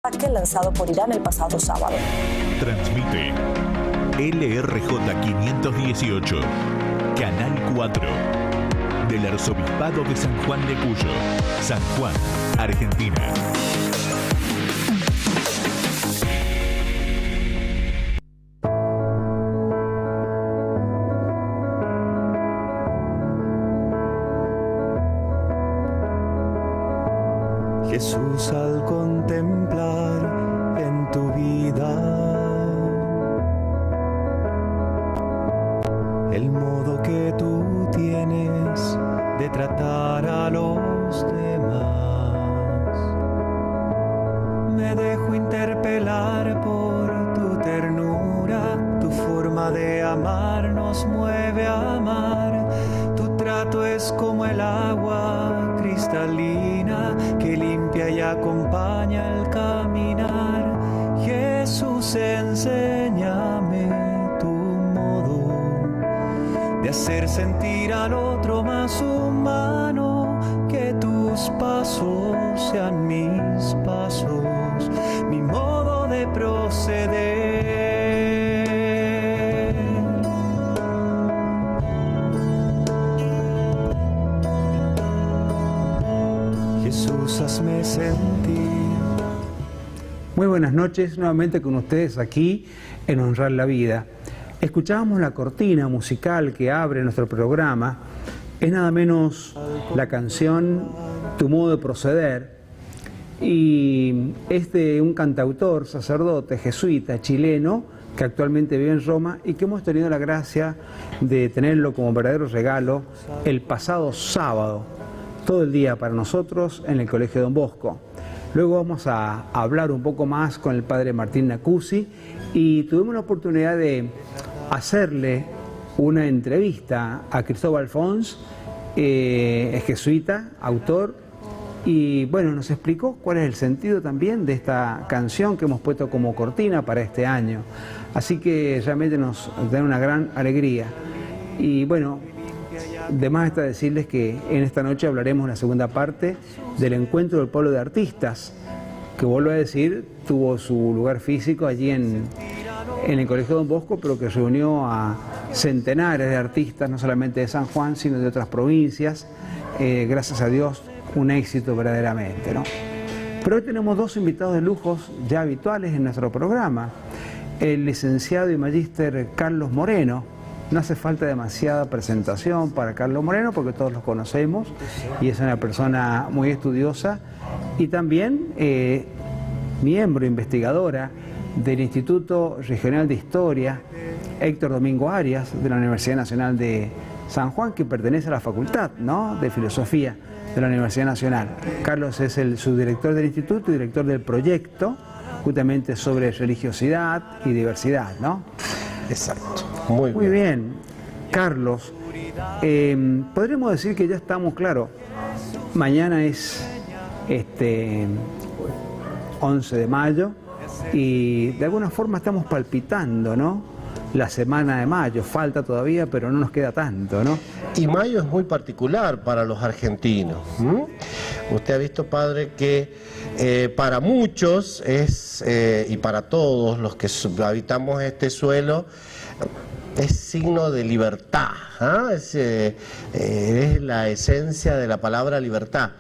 ataque lanzado por Irán el pasado sábado. Transmite LRJ 518, Canal 4, del Arzobispado de San Juan de Cuyo, San Juan, Argentina. Jesús, al contemplar en tu vida el modo que tú tienes de tratar a los demás, me dejo interpelar por tu ternura, tu forma de amar nos mueve a amar, tu trato es como el agua cristalina que limpia y acompaña el caminar. Jesús, enséñame tu modo de hacer sentir al otro más humano, que tus pasos sean mis pasos, mi modo de proceder. Jesús, hazme sentir. Muy buenas noches, nuevamente con ustedes aquí en Honrar la Vida. Escuchábamos la cortina musical que abre nuestro programa, es nada menos la canción Tu modo de proceder, y es de un cantautor, sacerdote, jesuita, chileno, que actualmente vive en Roma y que hemos tenido la gracia de tenerlo como verdadero regalo el pasado sábado, todo el día para nosotros en el Colegio Don Bosco. Luego vamos a hablar un poco más con el padre Martín Nacuzzi y tuvimos la oportunidad de hacerle una entrevista a Cristóbal Fons, es jesuita, autor, y bueno, nos explicó cuál es el sentido también de esta canción que hemos puesto como cortina para este año. Así que realmente nos da una gran alegría. Y bueno, de más está decirles que en esta noche hablaremos en la segunda parte del encuentro del pueblo de artistas, que vuelvo a decir, tuvo su lugar físico allí en el Colegio Don Bosco, pero que reunió a centenares de artistas, no solamente de San Juan, sino de otras provincias. Gracias a Dios, un éxito verdaderamente, ¿no? Pero hoy tenemos dos invitados de lujos ya habituales en nuestro programa. El licenciado y magíster Carlos Moreno. No hace falta demasiada presentación para Carlos Moreno porque todos los conocemos y es una persona muy estudiosa y también miembro investigadora del Instituto Regional de Historia Héctor Domingo Arias de la Universidad Nacional de San Juan, que pertenece a la Facultad, ¿no?, de Filosofía de la Universidad Nacional. Carlos es el subdirector del instituto y director del proyecto justamente sobre religiosidad y diversidad, ¿no? Exacto. Muy bien. Carlos, podríamos decir que ya estamos, claro, mañana es 11 de mayo y de alguna forma estamos palpitando, ¿no?, la semana de mayo. Falta todavía, pero no nos queda tanto, ¿no? Y mayo es muy particular para los argentinos. Usted ha visto, padre, que para muchos es, y para todos los que habitamos este suelo, es signo de libertad, es la esencia de la palabra libertad.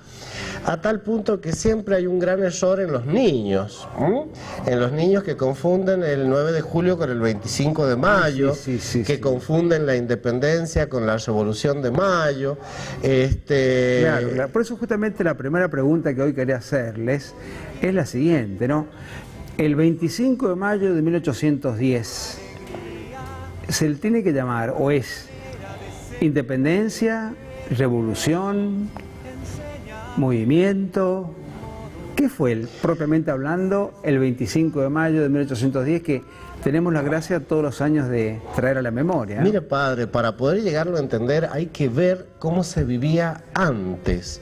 A tal punto que siempre hay un gran error en los niños, en los niños que confunden el 9 de julio con el 25 de mayo, que confunden la independencia con la revolución de mayo. Claro, por eso justamente la primera pregunta que hoy quería hacerles es la siguiente, ¿no? El 25 de mayo de 1810, ¿se le tiene que llamar o es independencia, revolución, movimiento? ¿Qué fue, propiamente hablando, el 25 de mayo de 1810 que tenemos la gracia todos los años de traer a la memoria, ¿no? Mire, padre, para poder llegarlo a entender hay que ver cómo se vivía antes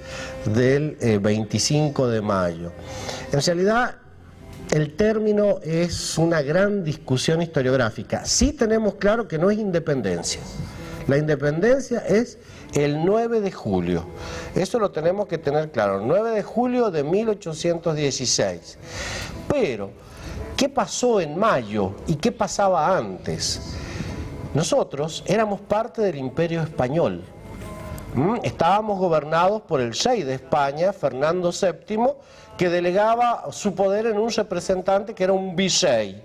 del 25 de mayo. En realidad, el término es una gran discusión historiográfica. Sí tenemos claro que no es independencia. La independencia es el 9 de julio. Eso lo tenemos que tener claro, 9 de julio de 1816. Pero, ¿qué pasó en mayo y qué pasaba antes? Nosotros éramos parte del Imperio Español. Estábamos gobernados por el rey de España, Fernando VII, que delegaba su poder en un representante que era un virrey.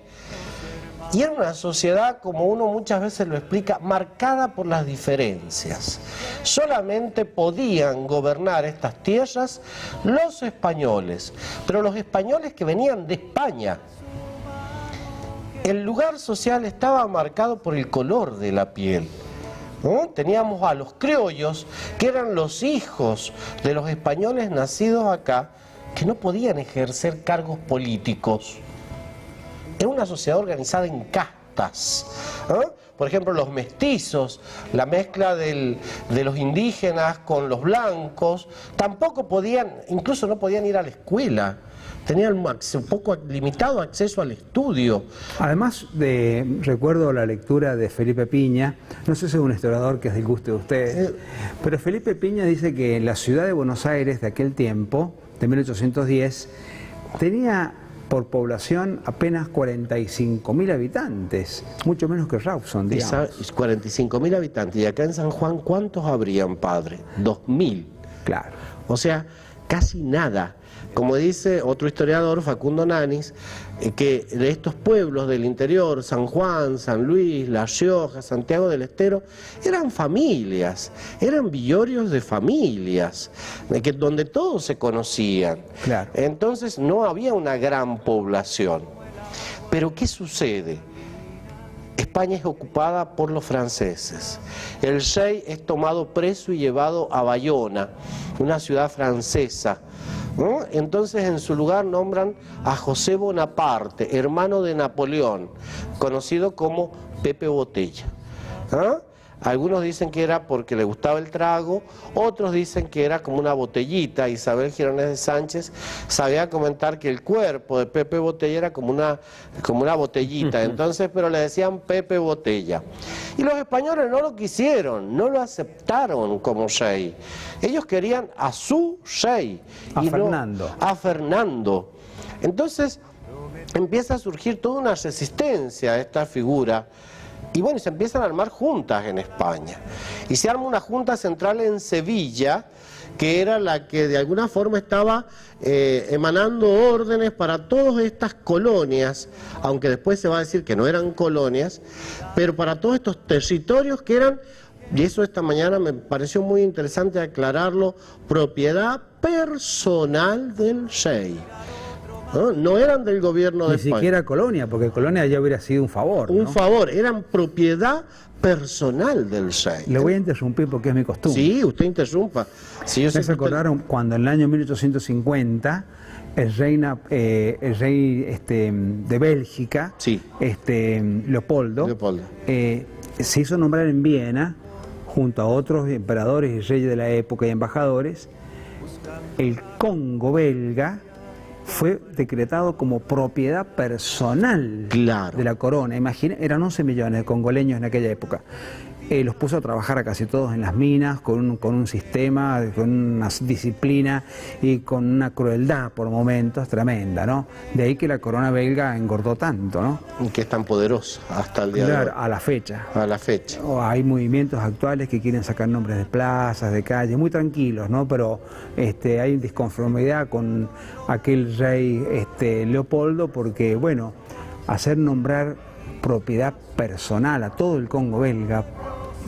Y era una sociedad, como uno muchas veces lo explica, marcada por las diferencias. Solamente podían gobernar estas tierras los españoles, pero los españoles que venían de España. El lugar social estaba marcado por el color de la piel. Teníamos a los criollos, que eran los hijos de los españoles nacidos acá, que no podían ejercer cargos políticos. Era una sociedad organizada en castas. Por ejemplo, los mestizos, la mezcla de los indígenas con los blancos, tampoco podían, incluso no podían ir a la escuela. Tenían un poco limitado acceso al estudio. Además, recuerdo la lectura de Felipe Piña, no sé si es un historiador que es del gusto de ustedes, pero Felipe Piña dice que la ciudad de Buenos Aires de aquel tiempo, de 1810, tenía por población apenas 45.000 habitantes, mucho menos que Rawson, digamos. 45.000 habitantes, y acá en San Juan, ¿cuántos habrían, padre? 2.000. Claro. O sea, casi nada. Como dice otro historiador, Facundo Nanis, que de estos pueblos del interior, San Juan, San Luis, La Rioja, Santiago del Estero, eran familias, eran villorios de familias, donde todos se conocían. Claro. Entonces no había una gran población. Pero ¿qué sucede? España es ocupada por los franceses. El rey es tomado preso y llevado a Bayona, una ciudad francesa. Entonces en su lugar nombran a José Bonaparte, hermano de Napoleón, conocido como Pepe Botella. Algunos dicen que era porque le gustaba el trago, otros dicen que era como una botellita. Isabel Gironés de Sánchez sabía comentar que el cuerpo de Pepe Botella era como una botellita, entonces, pero le decían Pepe Botella. Y los españoles no lo quisieron, no lo aceptaron como rey. Ellos querían a su rey. A Fernando. No a Fernando. Entonces empieza a surgir toda una resistencia a esta figura. Y bueno, se empiezan a armar juntas en España. Y se arma una junta central en Sevilla, que era la que de alguna forma estaba emanando órdenes para todas estas colonias, aunque después se va a decir que no eran colonias, pero para todos estos territorios que eran, y eso esta mañana me pareció muy interesante aclararlo, propiedad personal del rey. No eran del gobierno de España. Ni siquiera colonia, porque colonia ya hubiera sido un favor. Un ¿no? favor, eran propiedad personal del rey. Le voy a interrumpir porque es mi costumbre. Sí, usted interrumpa. Si yo me se acordaron cuando en el año 1850 el rey de Bélgica, sí. Leopoldo. Se hizo nombrar en Viena, junto a otros emperadores y reyes de la época y embajadores, el Congo belga fue decretado como propiedad personal de la corona. Imagina, eran 11 millones de congoleños en aquella época. Los puso a trabajar a casi todos en las minas, con un sistema, con una disciplina y con una crueldad por momentos tremenda, ¿no? De ahí que la corona belga engordó tanto, ¿no? Que es tan poderosa hasta el día de hoy. A la fecha. A la fecha. Hay movimientos actuales que quieren sacar nombres de plazas, de calles, muy tranquilos, ¿no? Pero hay disconformidad con aquel rey Leopoldo porque, bueno, hacer nombrar propiedad personal a todo el Congo belga,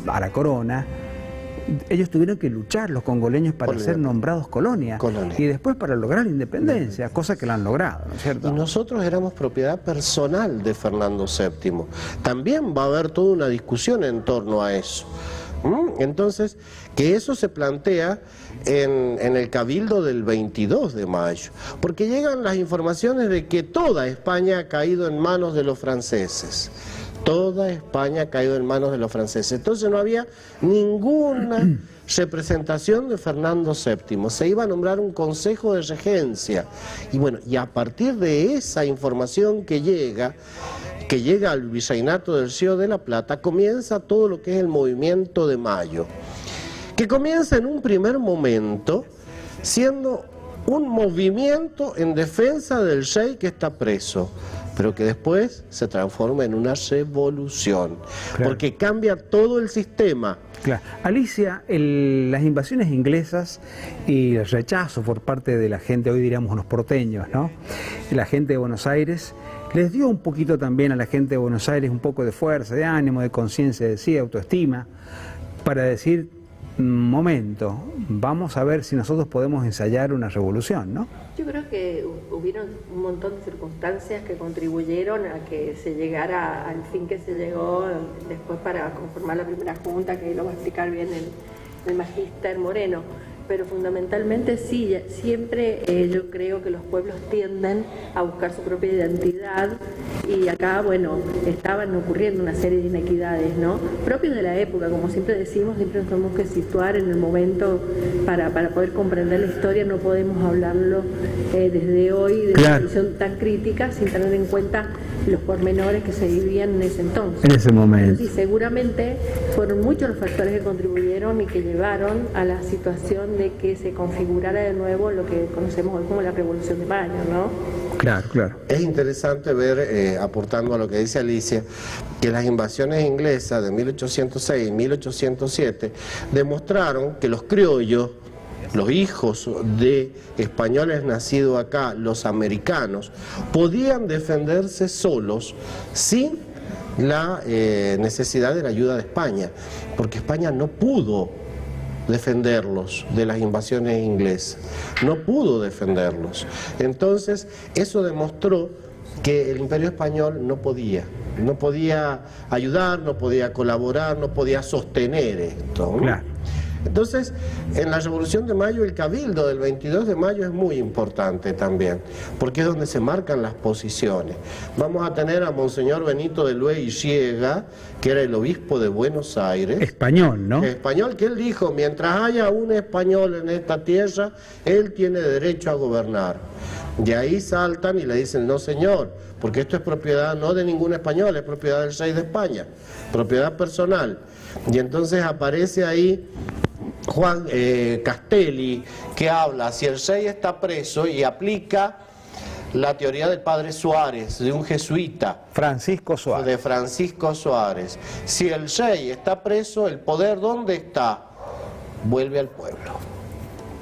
a la corona, ellos tuvieron que luchar, los congoleños, para ser nombrados colonia y después para lograr la independencia, cosa que la han logrado, ¿no es cierto? Y nosotros éramos propiedad personal de Fernando VII. También va a haber toda una discusión en torno a eso. Entonces, que eso se plantea en el Cabildo del 22 de mayo, porque llegan las informaciones de que toda España ha caído en manos de los franceses. Toda España ha caído en manos de los franceses. Entonces no había ninguna representación de Fernando VII. Se iba a nombrar un consejo de regencia. Y bueno, y a partir de esa información que llega al virreinato del Río de la Plata, comienza todo lo que es el movimiento de mayo, que comienza en un primer momento siendo un movimiento en defensa del rey que está preso, pero que después se transforma en una revolución, Claro. porque cambia todo el sistema. Claro. Alicia, las invasiones inglesas y el rechazo por parte de la gente, hoy diríamos los porteños, ¿no? La gente de Buenos Aires, les dio un poquito también a la gente de Buenos Aires un poco de fuerza, de ánimo, de conciencia, de sí, autoestima, para decir, momento, vamos a ver si nosotros podemos ensayar una revolución, ¿no? Yo creo que hubieron un montón de circunstancias que contribuyeron a que se llegara al fin que se llegó después para conformar la primera junta, que lo va a explicar bien el magíster Moreno. Pero fundamentalmente sí, siempre yo creo que los pueblos tienden a buscar su propia identidad y acá, bueno, estaban ocurriendo una serie de inequidades, ¿no? Propios de la época, como siempre decimos, siempre nos tenemos que situar en el momento para poder comprender la historia, no podemos hablarlo desde hoy de una visión tan crítica sin tener en cuenta los pormenores que se vivían en ese entonces. En ese momento. Y seguramente fueron muchos los factores que contribuyeron y que llevaron a la situación de que se configurara de nuevo lo que conocemos hoy como la Revolución de Mayo, ¿no? Claro, claro. Es interesante ver, aportando a lo que dice Alicia, que las invasiones inglesas de 1806 y 1807 demostraron que los criollos, los hijos de españoles nacidos acá, los americanos, podían defenderse solos sin la necesidad de la ayuda de España, porque España no pudo defenderlos de las invasiones inglesas, no pudo defenderlos. Entonces, eso demostró que el Imperio Español no podía ayudar, no podía colaborar, no podía sostener esto, ¿no? Claro. Entonces, en la Revolución de Mayo, el Cabildo del 22 de mayo es muy importante también, porque es donde se marcan las posiciones. Vamos a tener a Monseñor Benito de Lue y Siega, que era el obispo de Buenos Aires. Español, ¿no? Español, que él dijo, mientras haya un español en esta tierra, él tiene derecho a gobernar. De ahí saltan y le dicen, no señor, porque esto es propiedad no de ningún español, es propiedad del rey de España, propiedad personal. Y entonces aparece ahí Juan Castelli, que habla, si el rey está preso, y aplica la teoría del padre Suárez, de un jesuita. Francisco Suárez. De Francisco Suárez. Si el rey está preso, el poder, ¿dónde está? Vuelve al pueblo.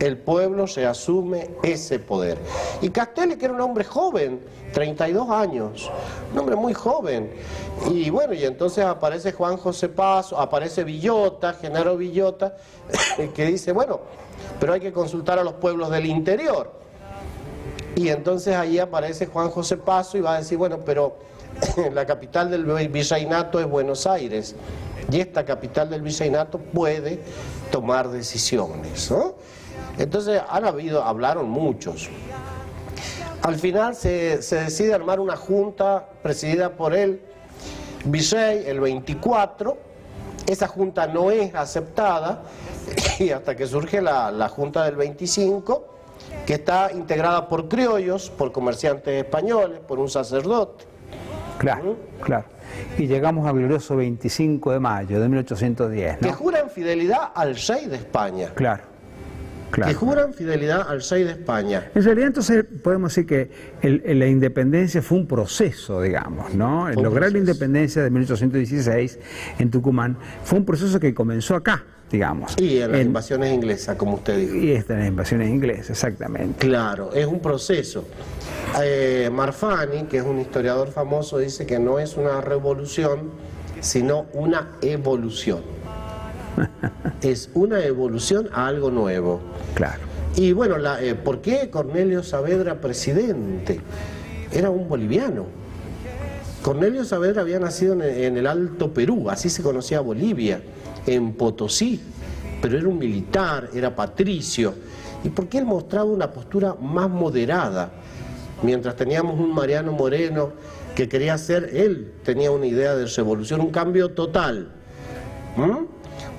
El pueblo se asume ese poder. Y Castelli, que era un hombre joven, 32 años, un hombre muy joven. Y bueno, y entonces aparece Juan José Paso, aparece Villota, Genaro Villota, que dice, bueno, pero hay que consultar a los pueblos del interior. Y entonces ahí aparece Juan José Paso y va a decir, bueno, pero la capital del virreinato es Buenos Aires, y esta capital del virreinato puede tomar decisiones, ¿no? Entonces hablaron muchos. Al final se decide armar una junta presidida por el virrey el 24, esa junta no es aceptada y hasta que surge la junta del 25, que está integrada por criollos, por comerciantes españoles, por un sacerdote. Claro, claro. Y llegamos al glorioso 25 de mayo de 1810, ¿no? Que juran fidelidad al rey de España. Claro, claro. Que juran fidelidad al rey de España. En realidad, entonces, podemos decir que la independencia fue un proceso, digamos, ¿no? El lograr la independencia de 1816 en Tucumán fue un proceso que comenzó acá, digamos. Y en las invasiones inglesas, como usted dijo. Y en las invasiones inglesas, exactamente. Claro, es un proceso. Marfani, que es un historiador famoso, dice que no es una revolución, sino una evolución. Es una evolución a algo nuevo. Claro. Y bueno, ¿por qué Cornelio Saavedra presidente? Era un boliviano. Cornelio Saavedra había nacido en el Alto Perú, así se conocía Bolivia, en Potosí, pero era un militar, era patricio. ¿Y por qué él mostraba una postura más moderada? Mientras teníamos un Mariano Moreno que quería hacer, él tenía una idea de revolución, un cambio total. Un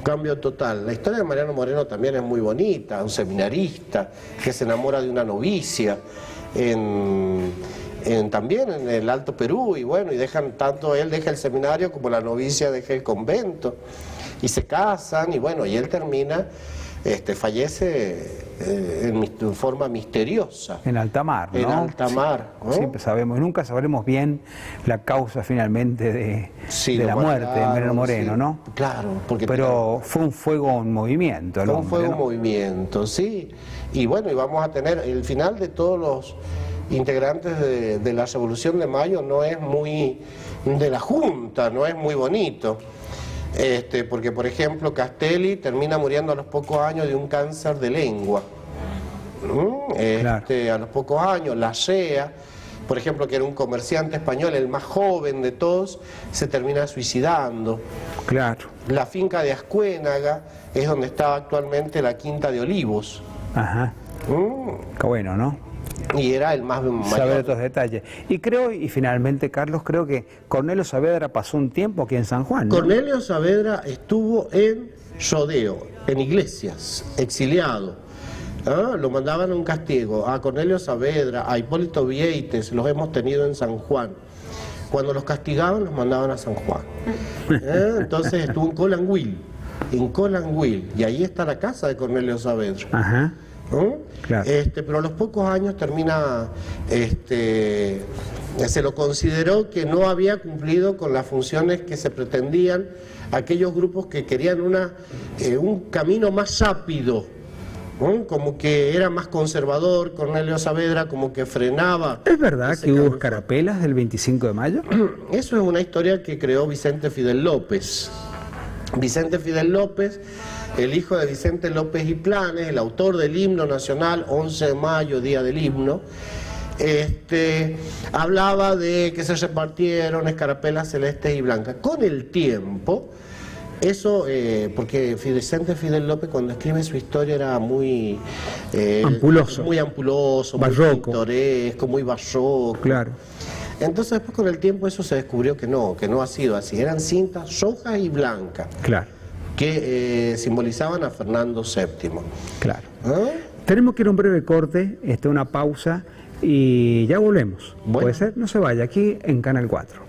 cambio total. La historia de Mariano Moreno también es muy bonita, un seminarista que se enamora de una novicia también en el Alto Perú, y bueno, y dejan tanto él deja el seminario como la novicia deja el convento. y se casan, y bueno, y él termina, fallece en forma misteriosa. En alta mar, ¿no? En alta mar, ¿no? Siempre sabemos, nunca sabremos bien la causa finalmente de la muerte de Mariano Moreno, sí, ¿no? Claro, porque pero fue un fuego en movimiento, fue un hombre, fuego en ¿no? movimiento, sí. Y bueno, y vamos a tener el final de todos los integrantes de la Revolución de Mayo, no es muy de la Junta, no es muy bonito. Porque, por ejemplo, Castelli termina muriendo a los pocos años de un cáncer de lengua. Claro. A los pocos años, la Shea, por ejemplo, que era un comerciante español, el más joven de todos, se termina suicidando. Claro. La finca de Ascuénaga es donde está actualmente la Quinta de Olivos. Ajá. Qué bueno, ¿no? Y era el más mayor. Saber estos detalles. Y creo, y finalmente, Carlos, creo que Cornelio Saavedra pasó un tiempo aquí en San Juan, ¿no? Cornelio Saavedra estuvo en Rodeo, en Iglesias, exiliado. Lo mandaban a un castigo. A Cornelio Saavedra, a Hipólito Vieites, los hemos tenido en San Juan. Cuando los castigaban, los mandaban a San Juan. Entonces estuvo en Colanhuil, y ahí está la casa de Cornelio Saavedra. Ajá. Claro. Pero a los pocos años termina, se lo consideró que no había cumplido con las funciones que se pretendían aquellos grupos que querían un camino más rápido, como que era más conservador. Cornelio Saavedra como que frenaba. ¿Es verdad que hubo escarapelas del 25 de mayo? Eso es una historia que creó Vicente Fidel López. Vicente Fidel López, el hijo de Vicente López y Planes, el autor del himno nacional, 11 de mayo, día del himno, hablaba de que se repartieron escarapelas celestes y blancas. Con el tiempo, eso, porque Vicente Fidel López cuando escribe su historia era muy ampuloso, muy barroco, muy pintoresco, muy barroco. Claro. Entonces después con el tiempo eso se descubrió que no ha sido así. Eran cintas rojas y blancas. Claro. Que simbolizaban a Fernando VII. Claro. Tenemos que ir a un breve corte, una pausa y ya volvemos. Bueno. ¿Puede ser? No se vaya, aquí en Canal 4.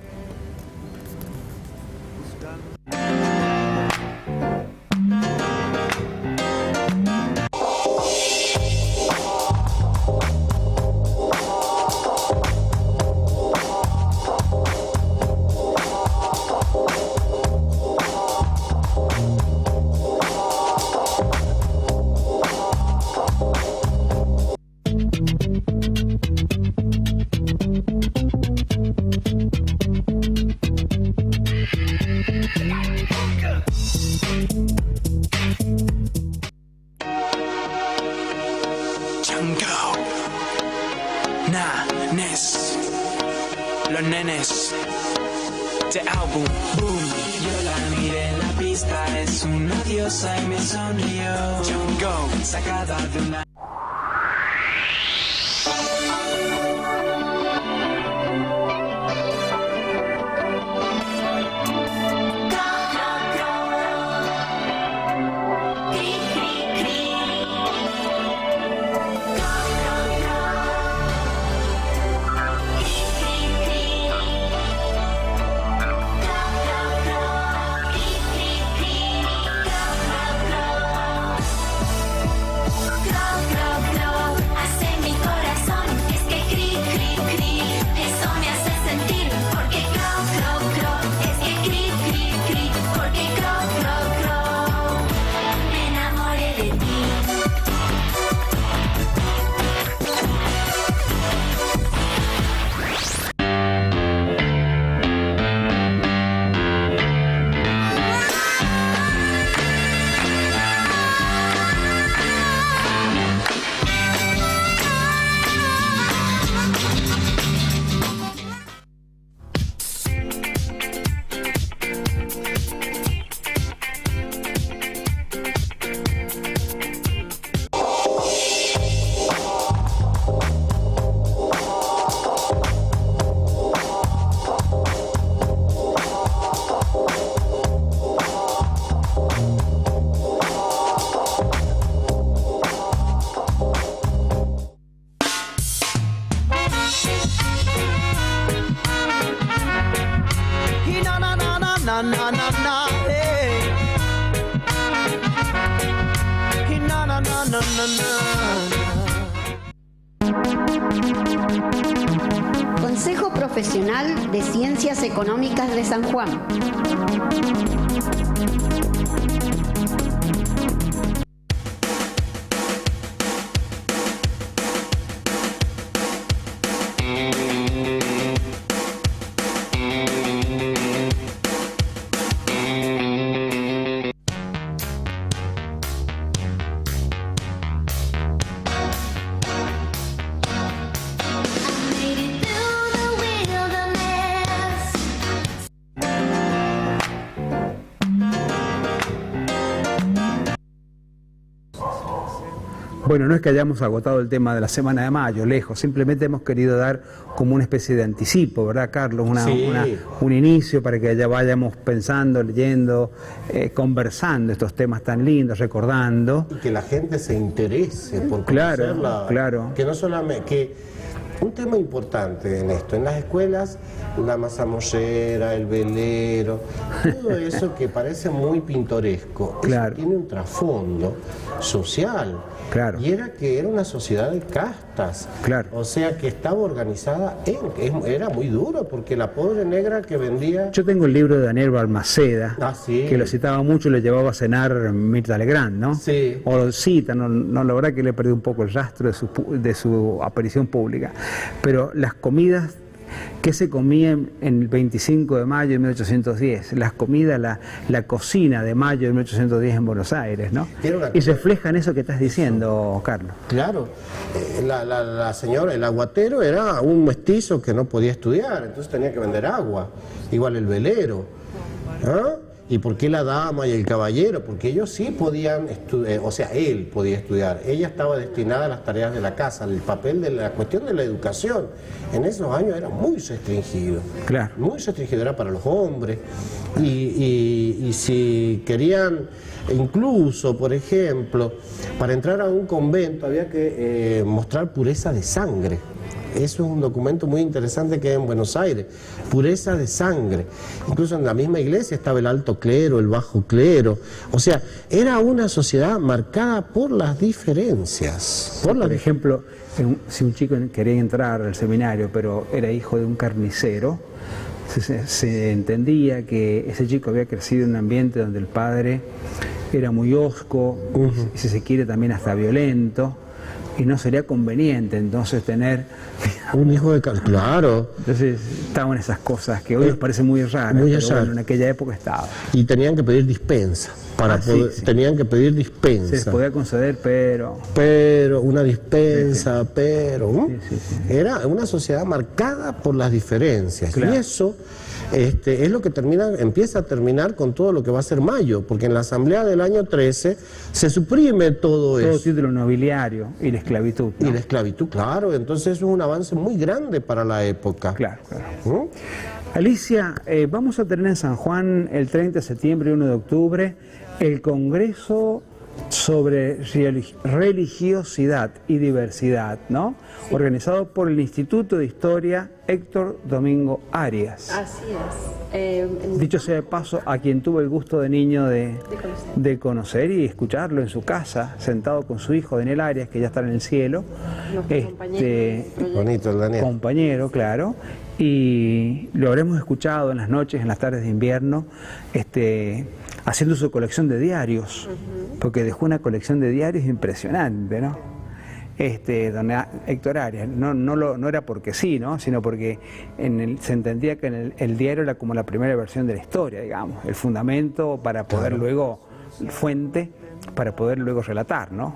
Los nenes de álbum boom. Yo la miré en la pista, es una diosa y me sonrió. Jungle, sacada de una. Profesional de Ciencias Económicas de San Juan. Bueno, no es que hayamos agotado el tema de la Semana de Mayo, lejos, simplemente hemos querido dar como una especie de anticipo, ¿verdad, Carlos? Un inicio para que ya vayamos pensando, leyendo, conversando estos temas tan lindos, recordando. Y que la gente se interese por conocerla. Claro, claro. Que no solamente... que un tema importante en esto, en las escuelas, la mazamollera, el velero, todo eso que parece muy pintoresco, claro, eso tiene un trasfondo social. Claro. Y era que era una sociedad de castas. Claro. O sea que estaba organizada era muy duro, porque la pobre negra que vendía... Yo tengo el libro de Daniel Balmaceda, sí, que lo citaba mucho y lo llevaba a cenar Mirta Legrand, ¿no? Sí. O lo cita, no, la verdad que le he perdido un poco el rastro de su aparición pública. Pero las comidas que se comían en el 25 de mayo de 1810, las comidas, la cocina de mayo de 1810 en Buenos Aires, ¿no? Y refleja en eso que estás diciendo, Carlos. Claro, la señora, el aguatero era un mestizo que no podía estudiar, entonces tenía que vender agua, igual el velero. ¿Ah? ¿Y por qué la dama y el caballero? Porque ellos sí podían estudiar, o sea, él podía estudiar. Ella estaba destinada a las tareas de la casa, el papel de la cuestión de la educación. En esos años era muy restringido. Claro. Muy restringido, era para los hombres. Y si querían, incluso, por ejemplo, para entrar a un convento había que mostrar pureza de sangre. Eso es un documento muy interesante que hay en Buenos Aires, pureza de sangre. Incluso en la misma iglesia estaba el alto clero, el bajo clero. O sea, era una sociedad marcada por las diferencias. Por ejemplo, si un chico quería entrar al seminario, pero era hijo de un carnicero, se entendía que ese chico había crecido en un ambiente donde el padre era muy hosco, y si se quiere también hasta violento. Y no sería conveniente entonces tener un hijo de claro. Entonces estaban esas cosas que hoy nos parecen muy raras, pero bueno, en aquella época estaba. Y tenían que pedir dispensa para poder, sí. Tenían que pedir dispensa. Se les podía conceder, pero una dispensa, pero era una sociedad marcada por las diferencias. Claro. Y eso es lo que empieza a terminar con todo lo que va a ser mayo, porque en la asamblea del año 13 se suprime todo eso. Todo título nobiliario y la esclavitud, ¿no? Y la esclavitud, claro, entonces eso es un avance muy grande para la época. Claro, claro. Alicia, vamos a tener en San Juan el 30 de septiembre y 1 de octubre el Congreso sobre religiosidad y diversidad, ¿no? Sí. Organizado por el Instituto de Historia Héctor Domingo Arias. Así es. Dicho sea de paso, a quien tuve el gusto de niño de conocer y escucharlo en su casa, sentado con su hijo Daniel Arias, que ya está en el cielo. Bonito el Daniel. Compañero, claro. Y lo habremos escuchado en las noches, en las tardes de invierno, haciendo su colección de diarios, porque dejó una colección de diarios impresionante, ¿no? Don Héctor Arias, no era porque sí, ¿no? Sino porque se entendía que el diario era como la primera versión de la historia, digamos, el fundamento para poder luego, fuente, para poder luego relatar, ¿no?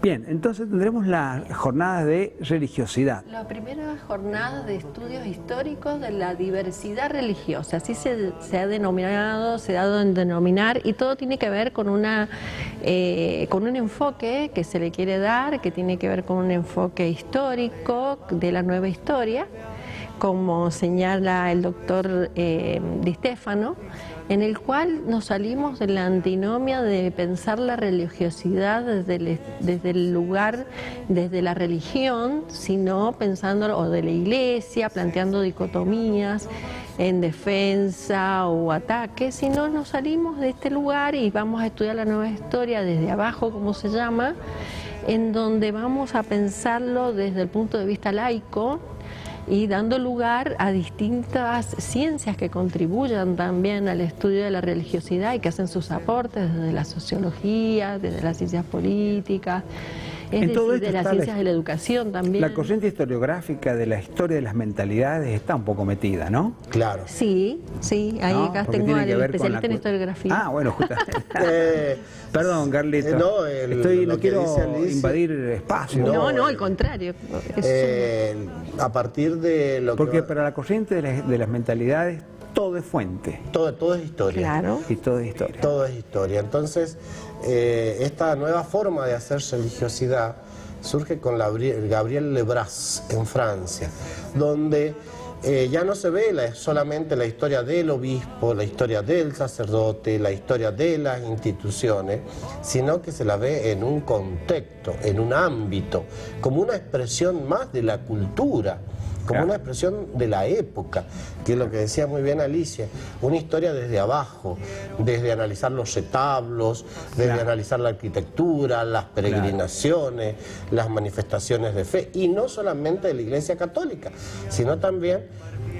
Bien, entonces tendremos la jornada de religiosidad. La primera jornada de estudios históricos de la diversidad religiosa, así se ha denominado, se ha dado en denominar, y todo tiene que ver con un enfoque que se le quiere dar, que tiene que ver con un enfoque histórico de la nueva historia, como señala el doctor Di Stefano, en el cual nos salimos de la antinomia de pensar la religiosidad desde el lugar, desde la religión, sino pensándolo, o de la iglesia, planteando dicotomías en defensa o ataque, sino nos salimos de este lugar y vamos a estudiar la nueva historia desde abajo, como se llama, en donde vamos a pensarlo desde el punto de vista laico, y dando lugar a distintas ciencias que contribuyan también al estudio de la religiosidad y que hacen sus aportes desde la sociología, desde las ciencias políticas, es En todo decir, de esto las está ciencias de la educación también. La corriente historiográfica de la historia de las mentalidades está un poco metida, ¿no? Claro. Sí, ahí ¿No? acá Porque tengo tiene que al ver con especialista en la historiografía. Ah, bueno, justamente. Perdón, Carlito. no, No lo que quiero dice Alicia- invadir espacio. No, al contrario. A partir de lo Porque que... para la corriente de las mentalidades todo es fuente Todo es historia. Claro. y todo es historia. Todo es historia. Entonces, esta nueva forma de hacer religiosidad surge con Gabriel Lebras en Francia, donde ya no se ve solamente la historia del obispo, la historia del sacerdote, la historia de las instituciones, sino que se la ve en un contexto, en un ámbito, como una expresión más de la cultura, como una expresión de la época, que es lo que decía muy bien Alicia, una historia desde abajo, desde analizar los retablos, desde analizar la arquitectura, las peregrinaciones, las manifestaciones de fe, y no solamente de la Iglesia Católica, sino también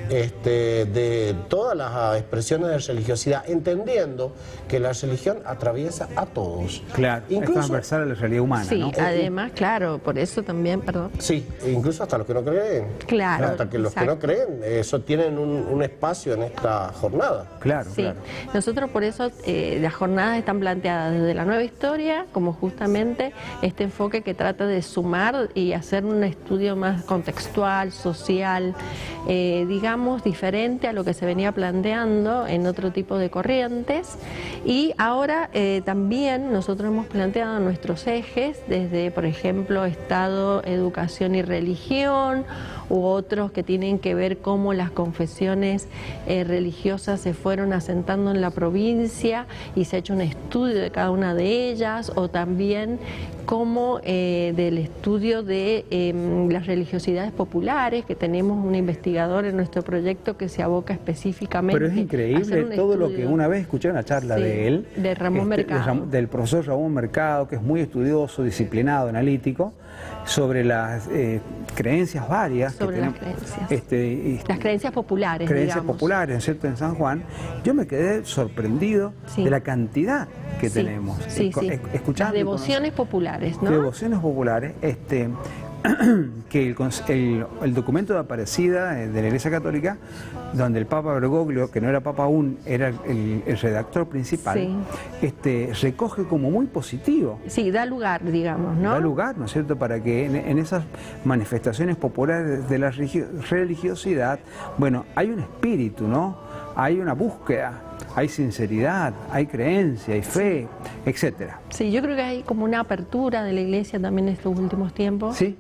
de todas las expresiones de religiosidad, entendiendo que la religión atraviesa a todos. Claro, Incluso, es transversal a la realidad humana, Sí, ¿no? además, claro, por eso también, perdón. Sí, incluso hasta los que no creen. Claro, Hasta que los que no creen, eso tienen un espacio en esta jornada. Claro, Sí, claro. nosotros por eso las jornadas están planteadas desde la nueva historia, como justamente este enfoque que trata de sumar y hacer un estudio más contextual, social, digamos, diferente a lo que se venía planteando en otro tipo de corrientes. Y ahora también nosotros hemos planteado nuestros ejes desde, por ejemplo, Estado, Educación y Religión, u otros que tienen que ver cómo las confesiones religiosas se fueron asentando en la provincia y se ha hecho un estudio de cada una de ellas, o también como del estudio de las religiosidades populares, que tenemos un investigador en nuestro proyecto que se aboca específicamente. Pero es a hacer increíble un todo lo que estudio. una vez escuché una charla Sí, de él, de Ramón Mercado. del profesor Ramón Mercado, que es muy estudioso, disciplinado, analítico, sobre las creencias varias Sobre que las tenemos. creencias. Las creencias populares, Creencias digamos. populares, ¿no es cierto?, en San Juan. Yo me quedé sorprendido Sí. de la cantidad que Sí, tenemos. sí, sí. Escuchando Las y devociones populares, ¿no? devociones populares, que el documento de Aparecida de la Iglesia Católica, donde el Papa Bergoglio, que no era Papa aún, era el redactor principal, recoge como muy positivo. Sí, da lugar, digamos, ¿no? Da lugar, ¿no es cierto?, para que en esas manifestaciones populares de la religiosidad, bueno, hay un espíritu, ¿no? Hay una búsqueda, hay sinceridad, hay creencia, hay fe, etcétera. Sí, yo creo que hay como una apertura de la Iglesia también en estos últimos tiempos. Sí.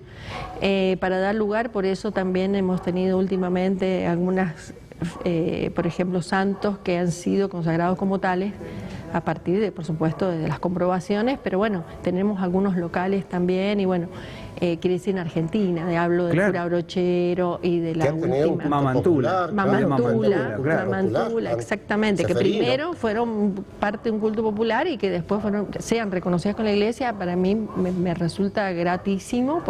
Para dar lugar, por eso también hemos tenido últimamente algunas, por ejemplo, santos que han sido consagrados como tales, a partir de, por supuesto, de las comprobaciones, pero bueno, tenemos algunos locales también, y bueno, quiere decir en Argentina, hablo del cura Brochero y de la Que han tenido un última. culto popular, Mamantula, exactamente, que Seferino. primero fueron parte de un culto popular y que después sean reconocidas con la Iglesia. Para mí me resulta gratísimo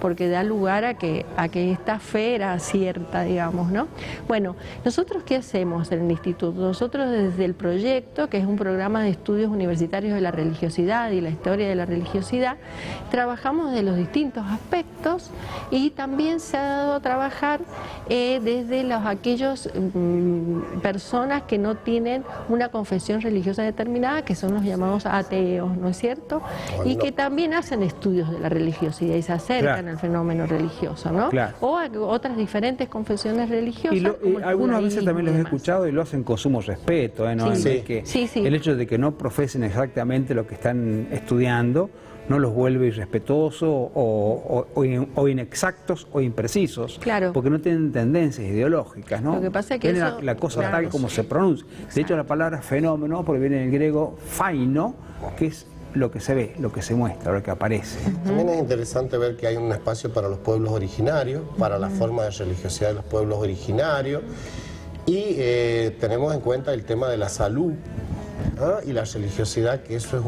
porque da lugar a que esta fe era cierta, digamos, ¿no? Bueno, nosotros ¿qué hacemos en el instituto? Nosotros desde el proyecto, que es un programa de estudios universitarios de la religiosidad y la historia de la religiosidad, trabajamos de los distintos aspectos, y también se ha dado a trabajar desde aquellos personas que no tienen una confesión religiosa determinada, que son los llamados ateos, ¿no es cierto? Y que también hacen estudios de la religiosidad y se acercan al fenómeno religioso, ¿no? O a otras diferentes confesiones religiosas. Y algunas veces también los he escuchado y lo hacen con sumo respeto, ¿no? El hecho de que no profesen exactamente lo que están estudiando no los vuelve irrespetuosos o inexactos o imprecisos, porque no tienen tendencias ideológicas, ¿no? Lo que pasa es que tienen la cosa tal como se pronuncia. De hecho, la palabra fenómeno proviene del griego phaino, que es lo que se ve, lo que se muestra, lo que aparece. También es interesante ver que hay un espacio para los pueblos originarios, para la forma de religiosidad de los pueblos originarios, y tenemos en cuenta el tema de la salud, y la religiosidad, que eso es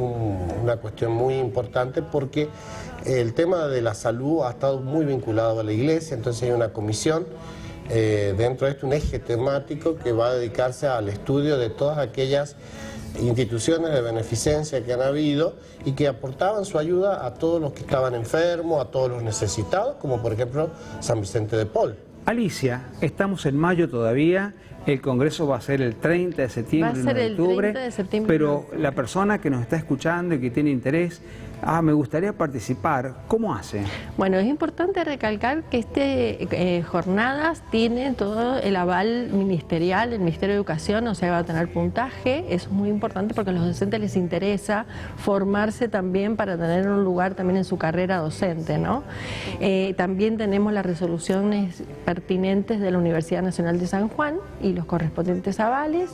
una cuestión muy importante porque el tema de la salud ha estado muy vinculado a la iglesia, entonces hay una comisión dentro de esto, un eje temático que va a dedicarse al estudio de todas aquellas instituciones de beneficencia que han habido y que aportaban su ayuda a todos los que estaban enfermos, a todos los necesitados, como por ejemplo San Vicente de Paul. Alicia, estamos en mayo todavía, el congreso va a ser el 30 de septiembre, Va a ser no de el octubre, 30 de septiembre. pero la persona que nos está escuchando y que tiene interés, me gustaría participar, ¿cómo hace? Bueno, es importante recalcar que este jornadas tiene todo el aval ministerial del Ministerio de Educación, o sea, va a tener puntaje. Eso es muy importante porque a los docentes les interesa formarse también para tener un lugar también en su carrera docente, ¿no? También tenemos las resoluciones pertinentes de la Universidad Nacional de San Juan y los correspondientes avales,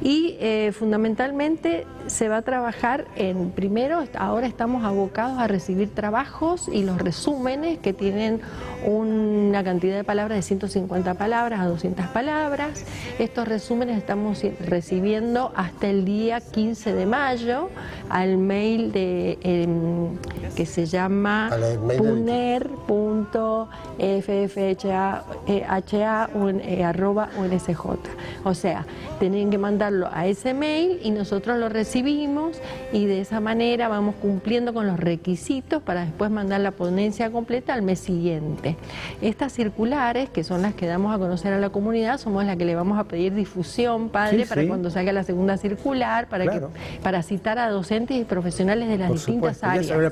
y fundamentalmente se va a trabajar en, primero, ahora estamos abocados a recibir trabajos y los resúmenes que tienen una cantidad de palabras de 150 palabras a 200 palabras. Estos resúmenes estamos recibiendo hasta el día 15 de mayo al mail de, que se llama puner.ffha@unsj. O sea, tienen que mandarlo a ese mail y nosotros lo recibimos y de esa manera vamos cumpliendo con los requisitos para después mandar la ponencia completa al mes siguiente. Estas circulares, que son las que damos a conocer a la comunidad, somos las que le vamos a pedir difusión, padre, para cuando salga la segunda circular, para citar a docentes y profesionales de las distintas áreas. Ya salió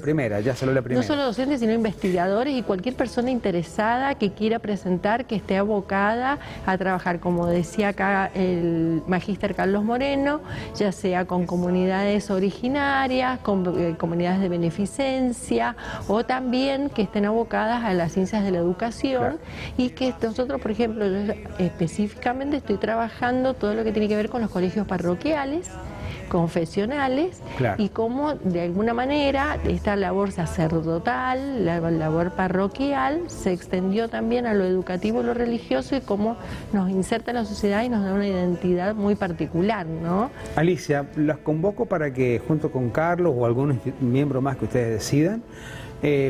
la primera. No solo docentes, sino investigadores y cualquier persona interesada que quiera presentar, que esté abocada a trabajar, como decía acá el magíster Carlos Moreno, ya sea con comunidades originarias, con comunidades de beneficencia, o también que estén abocadas a las ciencias de la educación, y que nosotros, por ejemplo, yo específicamente estoy trabajando todo lo que tiene que ver con los colegios parroquiales, confesionales, y cómo de alguna manera esta labor sacerdotal, la labor parroquial, se extendió también a lo educativo y lo religioso, y cómo nos inserta en la sociedad y nos da una identidad muy particular, ¿no? Alicia, las convoco para que junto con Carlos o algún miembro más que ustedes decidan,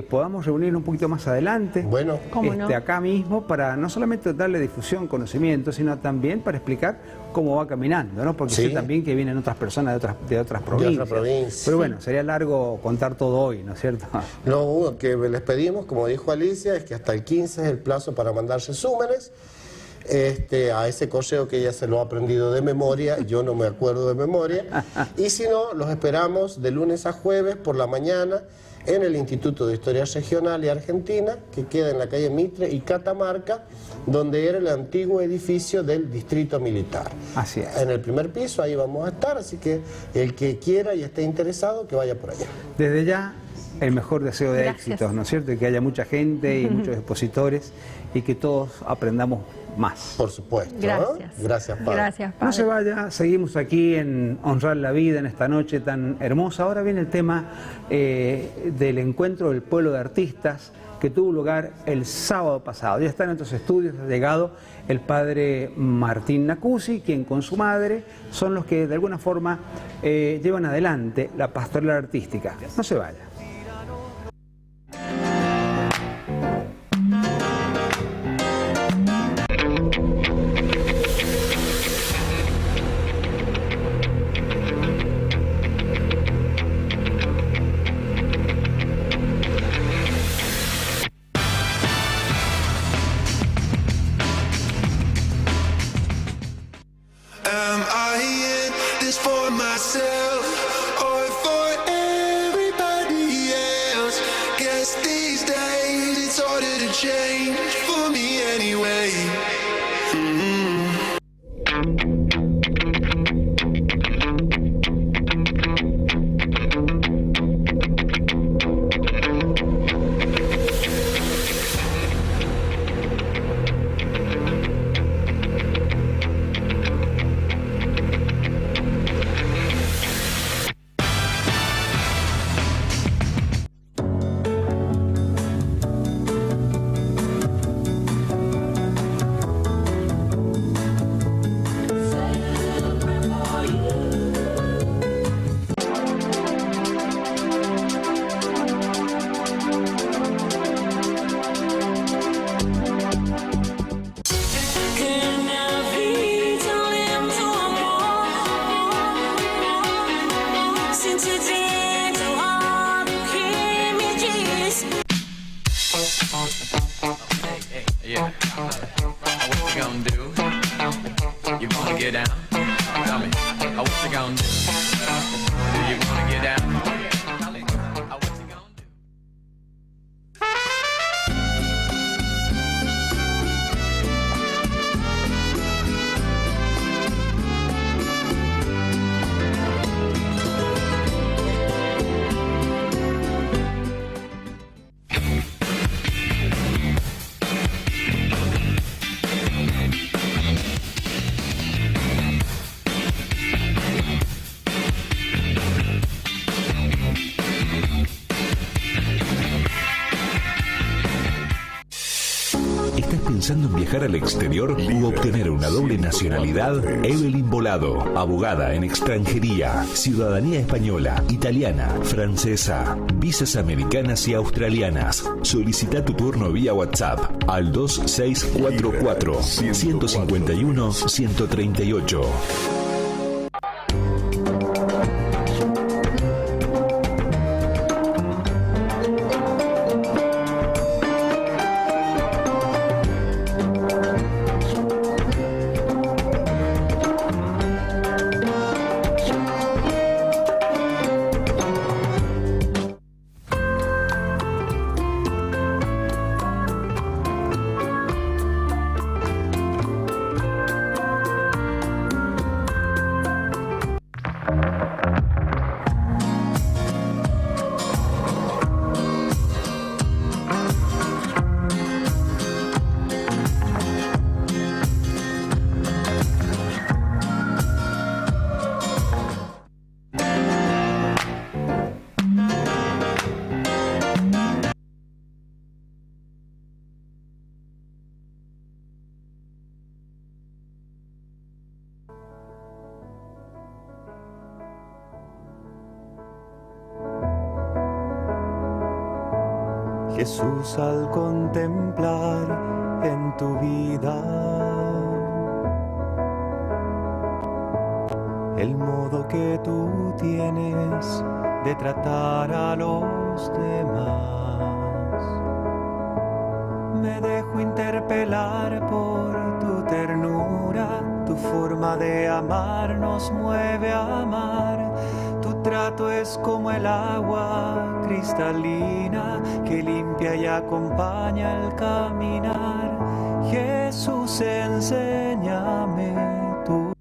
podamos reunirnos un poquito más adelante, acá mismo, para no solamente darle difusión, conocimiento, sino también para explicar cómo va caminando, ¿no? Porque sé también que vienen otras personas de otras provincias. Pero bueno, sería largo contar todo hoy, ¿no es cierto? Lo que les pedimos, como dijo Alicia, es que hasta el 15 es el plazo para mandar resúmenes. A ese correo que ella se lo ha aprendido de memoria, yo no me acuerdo de memoria, y si no, los esperamos de lunes a jueves por la mañana en el Instituto de Historia Regional y Argentina, que queda en la calle Mitre y Catamarca, donde era el antiguo edificio del Distrito Militar. Así es. En el primer piso, ahí vamos a estar, así que el que quiera y esté interesado, que vaya por allá. Desde ya, el mejor deseo de éxitos, ¿no es cierto? Y que haya mucha gente y muchos expositores y que todos aprendamos más. Por supuesto. Gracias. ¿no? Gracias, padre. Gracias, padre. No se vaya, seguimos aquí en Honrar la Vida en esta noche tan hermosa. Ahora viene el tema del encuentro del pueblo de artistas que tuvo lugar el sábado pasado. Ya está en nuestros estudios, ha llegado el padre Martín Nacuzzi, quien con su madre son los que de alguna forma llevan adelante la pastoral artística. No se vaya. you gonna do? You gonna get down? Tell me, what you gonna do? You gonna get down? Tell me, what you gonna do? ¿Estás pensando en viajar al exterior u obtener una doble nacionalidad? Evelyn Volado, abogada en extranjería, ciudadanía española, italiana, francesa, visas americanas y australianas. Solicita tu turno vía WhatsApp al 2644 151 138. Jesús, al contemplar en tu vida el modo que tú tienes de tratar a los demás, me dejo interpelar por tu ternura, tu forma de amar nos mueve a amar. Tu trato es como el agua cristalina que limpia y acompaña al caminar. Jesús, enséñame tú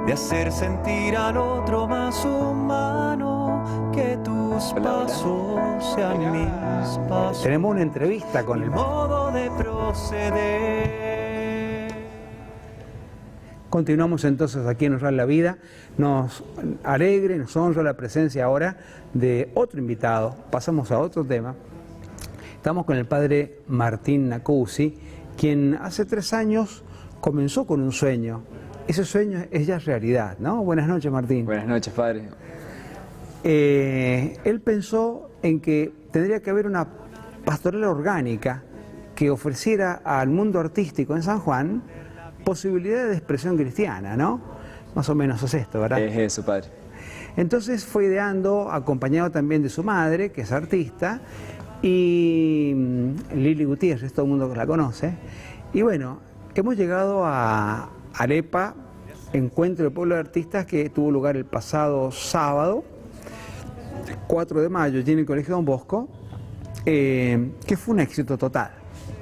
de hacer sentir al otro más humano, que tus pasos sean mis pasos. Tenemos una entrevista con el modo de proceder. Continuamos entonces aquí en Honrar la Vida. Nos alegra y nos honra la presencia ahora de otro invitado. Pasamos a otro tema. Estamos con el padre Martín Nacuzzi, quien hace 3 años comenzó con un sueño. Ese sueño es ya realidad, ¿no? Buenas noches, Martín. Buenas noches, padre. Él pensó en que tendría que haber una pastoral orgánica que ofreciera al mundo artístico en San Juan posibilidades de expresión cristiana, ¿no? Más o menos es esto, ¿verdad? Es eso, padre. Entonces fue ideando, acompañado también de su madre, que es artista, y Lili Gutiérrez, todo el mundo la conoce. Y bueno, hemos llegado a Arepa, Encuentro del Pueblo de Artistas, que tuvo lugar el pasado sábado, 4 de mayo, allí en el Colegio Don Bosco, que fue un éxito total.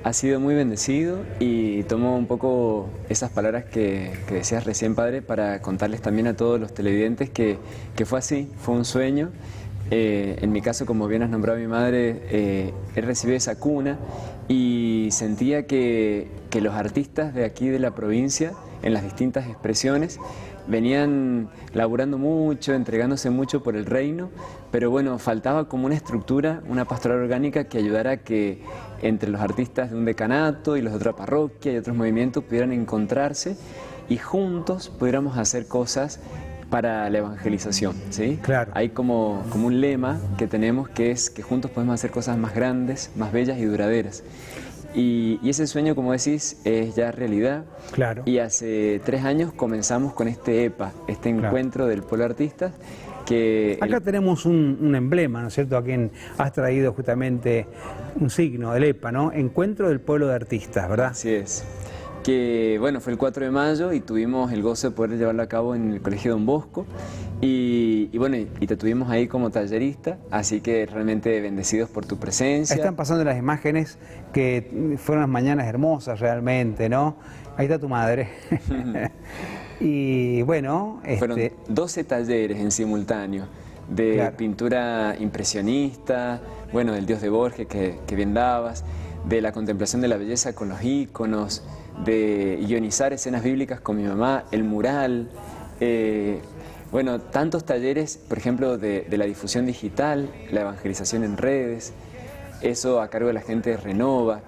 Ha sido muy bendecido y tomo un poco esas palabras que decías recién, padre, para contarles también a todos los televidentes que fue así, fue un sueño. En mi caso, como bien has nombrado a mi madre, él recibió esa cuna y sentía que los artistas de aquí de la provincia, en las distintas expresiones, venían laburando mucho, entregándose mucho por el reino, pero bueno, faltaba como una estructura, una pastoral orgánica que ayudara a que entre los artistas de un decanato y los de otra parroquia y otros movimientos pudieran encontrarse y juntos pudiéramos hacer cosas para la evangelización, ¿sí? Claro. Hay como un lema que tenemos que es que juntos podemos hacer cosas más grandes, más bellas y duraderas. Y ese sueño, como decís, es ya realidad. Claro. Y hace 3 años comenzamos con este EPA, este encuentro del Pueblo de Artistas, que... Acá tenemos un emblema, ¿no es cierto?, a quien has traído justamente un signo, el EPA, ¿no? Encuentro del Pueblo de Artistas, ¿verdad? Así es. Que bueno, fue el 4 de mayo y tuvimos el gozo de poder llevarlo a cabo en el Colegio Don Bosco y bueno, y te tuvimos ahí como tallerista, así que realmente bendecidos por tu presencia. Están pasando las imágenes que fueron las mañanas hermosas realmente, ¿no? Ahí está tu madre. Y bueno, fueron 12 talleres en simultáneo de pintura impresionista, bueno, del Dios de Borges que bien dabas, de la contemplación de la belleza con los íconos, de guionizar escenas bíblicas con mi mamá, el mural, bueno, tantos talleres, por ejemplo, de la difusión digital, la evangelización en redes, eso a cargo de la gente de Renova.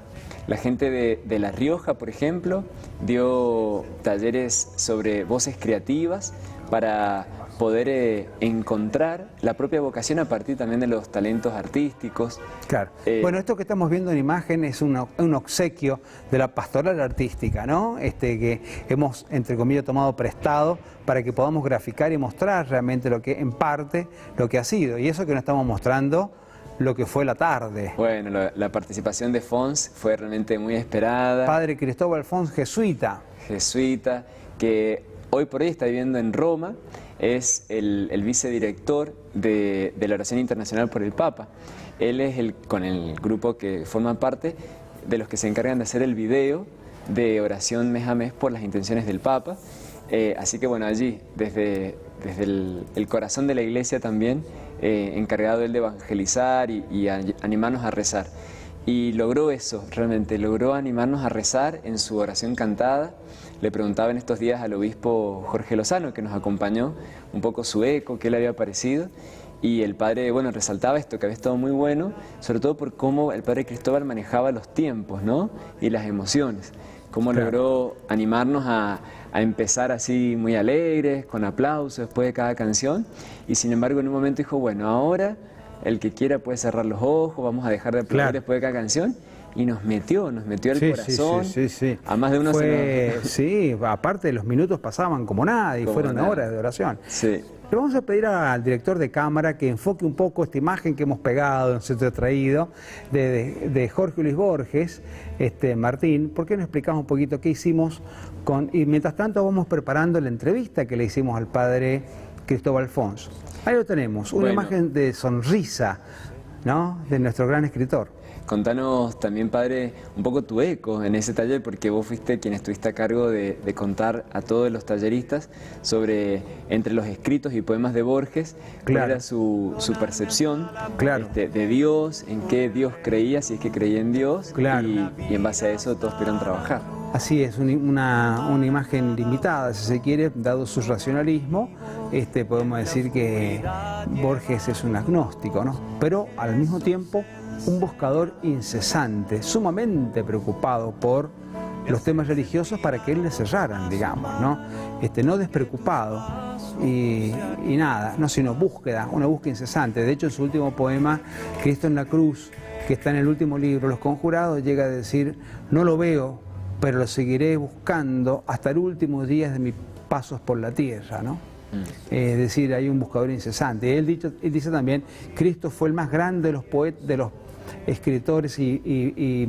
La gente de La Rioja, por ejemplo, dio talleres sobre voces creativas para poder encontrar la propia vocación a partir también de los talentos artísticos. Claro. Bueno, esto que estamos viendo en imagen es un obsequio de la pastoral artística, ¿no? Que hemos, entre comillas, tomado prestado para que podamos graficar y mostrar realmente lo que, en parte, lo que ha sido. Y eso que nos estamos mostrando, lo que fue la tarde. Bueno, la participación de Fons fue realmente muy esperada. Padre Cristóbal Fons, jesuita. Jesuita, que hoy por hoy está viviendo en Roma, es el vicedirector de la Oración Internacional por el Papa. Él es con el grupo que forma parte de los que se encargan de hacer el video de oración mes a mes por las intenciones del Papa. Así que bueno, allí, desde el corazón de la Iglesia también, encargado él de evangelizar y animarnos a rezar. Y logró eso, realmente, logró animarnos a rezar en su oración cantada. Le preguntaba en estos días al obispo Jorge Lozano, que nos acompañó, un poco su eco, qué le había parecido. Y el padre, bueno, resaltaba esto, que había estado muy bueno, sobre todo por cómo el padre Cristóbal manejaba los tiempos, ¿no? Y las emociones. Cómo logró animarnos a empezar así muy alegres, con aplausos después de cada canción. Y sin embargo, en un momento dijo, bueno, ahora el que quiera puede cerrar los ojos, vamos a dejar de aplaudir después de cada canción. Y nos metió al corazón. Sí. A más de uno Sí, aparte los minutos pasaban como nada y fueron horas de oración. Sí. Le vamos a pedir al director de cámara que enfoque un poco esta imagen que hemos pegado, nos ha traído, de Jorge Luis Borges, Martín. ¿Por qué no explicamos un poquito qué hicimos y mientras tanto vamos preparando la entrevista que le hicimos al padre Cristóbal Fons? Ahí lo tenemos, una imagen de sonrisa, ¿no?, de nuestro gran escritor. Contanos también, padre, un poco tu eco en ese taller, porque vos fuiste quien estuviste a cargo de contar a todos los talleristas sobre, entre los escritos y poemas de Borges, cuál era su percepción de Dios, en qué Dios creía, si es que creía en Dios, y en base a eso todos pudieron trabajar. Así es, una imagen limitada, si se quiere, dado su racionalismo, podemos decir que Borges es un agnóstico, ¿no? Pero al mismo tiempo un buscador incesante, sumamente preocupado por los temas religiosos para que él le cerraran, digamos, ¿no? No despreocupado y nada, no, sino búsqueda, una búsqueda incesante. De hecho, en su último poema, Cristo en la cruz, que está en el último libro, Los Conjurados, llega a decir, no lo veo, pero lo seguiré buscando hasta el último día de mis pasos por la tierra, ¿no? Es decir, hay un buscador incesante. Él dice también, Cristo fue el más grande de los poetas, de los escritores de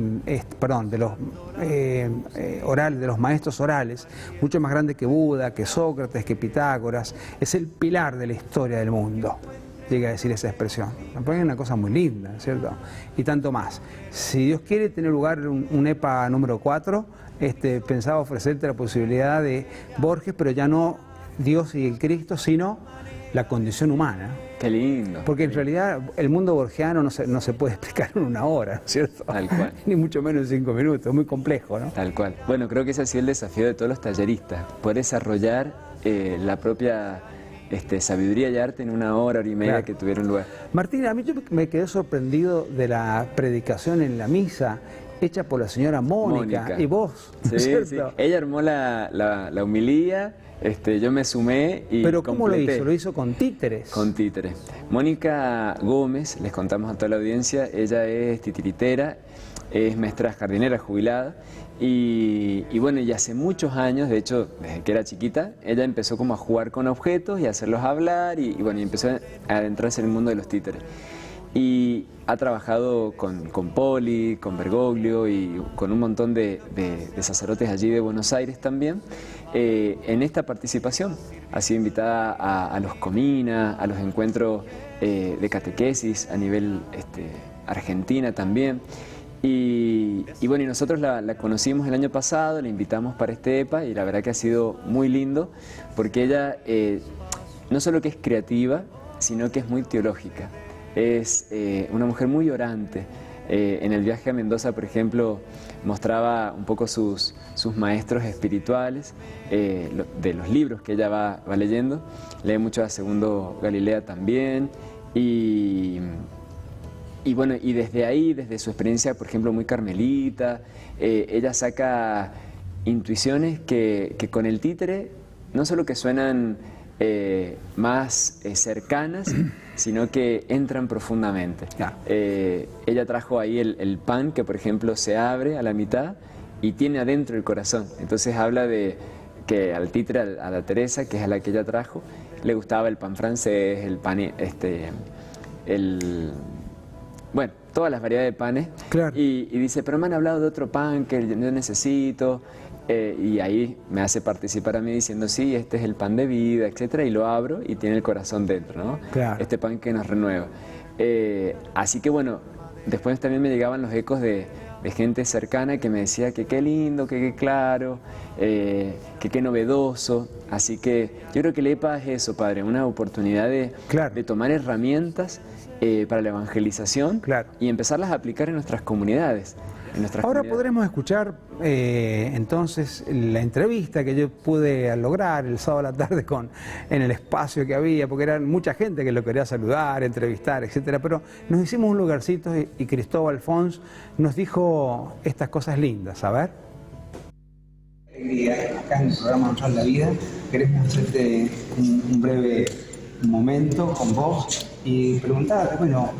los orales, de los maestros orales, mucho más grande que Buda, que Sócrates, que Pitágoras. Es el pilar de la historia del mundo, llega a decir esa expresión. Me parece una cosa muy linda, ¿cierto? Y tanto más. Si Dios quiere tener lugar un EPA número 4, pensaba ofrecerte la posibilidad de Borges, pero ya no Dios y el Cristo, sino la condición humana. Qué lindo. Porque en realidad el mundo borgiano no se puede explicar en una hora, ¿cierto? Tal cual. Ni mucho menos en 5 minutos, es muy complejo, ¿no? Tal cual. Bueno, creo que ese ha sido el desafío de todos los talleristas, poder desarrollar la propia sabiduría y arte en una hora y media que tuvieron lugar. Martín, a mí yo me quedé sorprendido de la predicación en la misa hecha por la señora Mónica. Y vos, ¿no es cierto? Sí. Ella armó la homilía. Yo me sumé y ¿Pero cómo completé. lo hizo? ¿Lo hizo con títeres? Con títeres. Mónica Gómez, les contamos a toda la audiencia, ella es titiritera es maestra jardinera jubilada y bueno, y hace muchos años, de hecho, desde que era chiquita, ella empezó como a jugar con objetos y a hacerlos hablar y bueno, y empezó a adentrarse en el mundo de los títeres. Y ha trabajado con Poli, con Bergoglio y con un montón de sacerdotes allí de Buenos Aires también. En esta participación ha sido invitada a los Comina, a los encuentros de catequesis a nivel Argentina también. Y bueno, y nosotros la conocimos el año pasado, la invitamos para este EPA y la verdad que ha sido muy lindo porque ella no solo que es creativa, sino que es muy teológica. Es una mujer muy orante. En el viaje a Mendoza, por ejemplo, mostraba un poco sus maestros espirituales de los libros que ella va leyendo. Lee mucho a Segundo Galilea también y bueno, y desde ahí, desde su experiencia, por ejemplo, muy carmelita, ella saca intuiciones que con el títere no solo que suenan más cercanas, sino que entran profundamente. Ella trajo ahí el pan que, por ejemplo, se abre a la mitad y tiene adentro el corazón. Entonces habla de que al títere, a la Teresa, que es a la que ella trajo, le gustaba el pan francés, el pan, bueno, todas las variedades de panes. Claro. Y dice, pero me han hablado de otro pan que yo necesito. Y ahí me hace participar a mí diciendo, sí, este es el pan de vida, etcétera, y lo abro y tiene el corazón dentro, ¿no? Claro. Este pan que nos renueva. Así que bueno, después también me llegaban los ecos de gente cercana que me decía que qué lindo, que qué claro, que qué novedoso. Así que yo creo que el EPA es eso, padre, una oportunidad de tomar herramientas para la evangelización y empezarlas a aplicar en nuestras comunidades. Ahora podremos escuchar entonces la entrevista que yo pude lograr el sábado a la tarde en el espacio que había, porque era mucha gente que lo quería saludar, entrevistar, etcétera. Pero nos hicimos un lugarcito y Cristóbal Fons nos dijo estas cosas lindas. A ver. Acá en el programa Honrar la Vida queremos hacerte un breve momento con vos y preguntarte, bueno,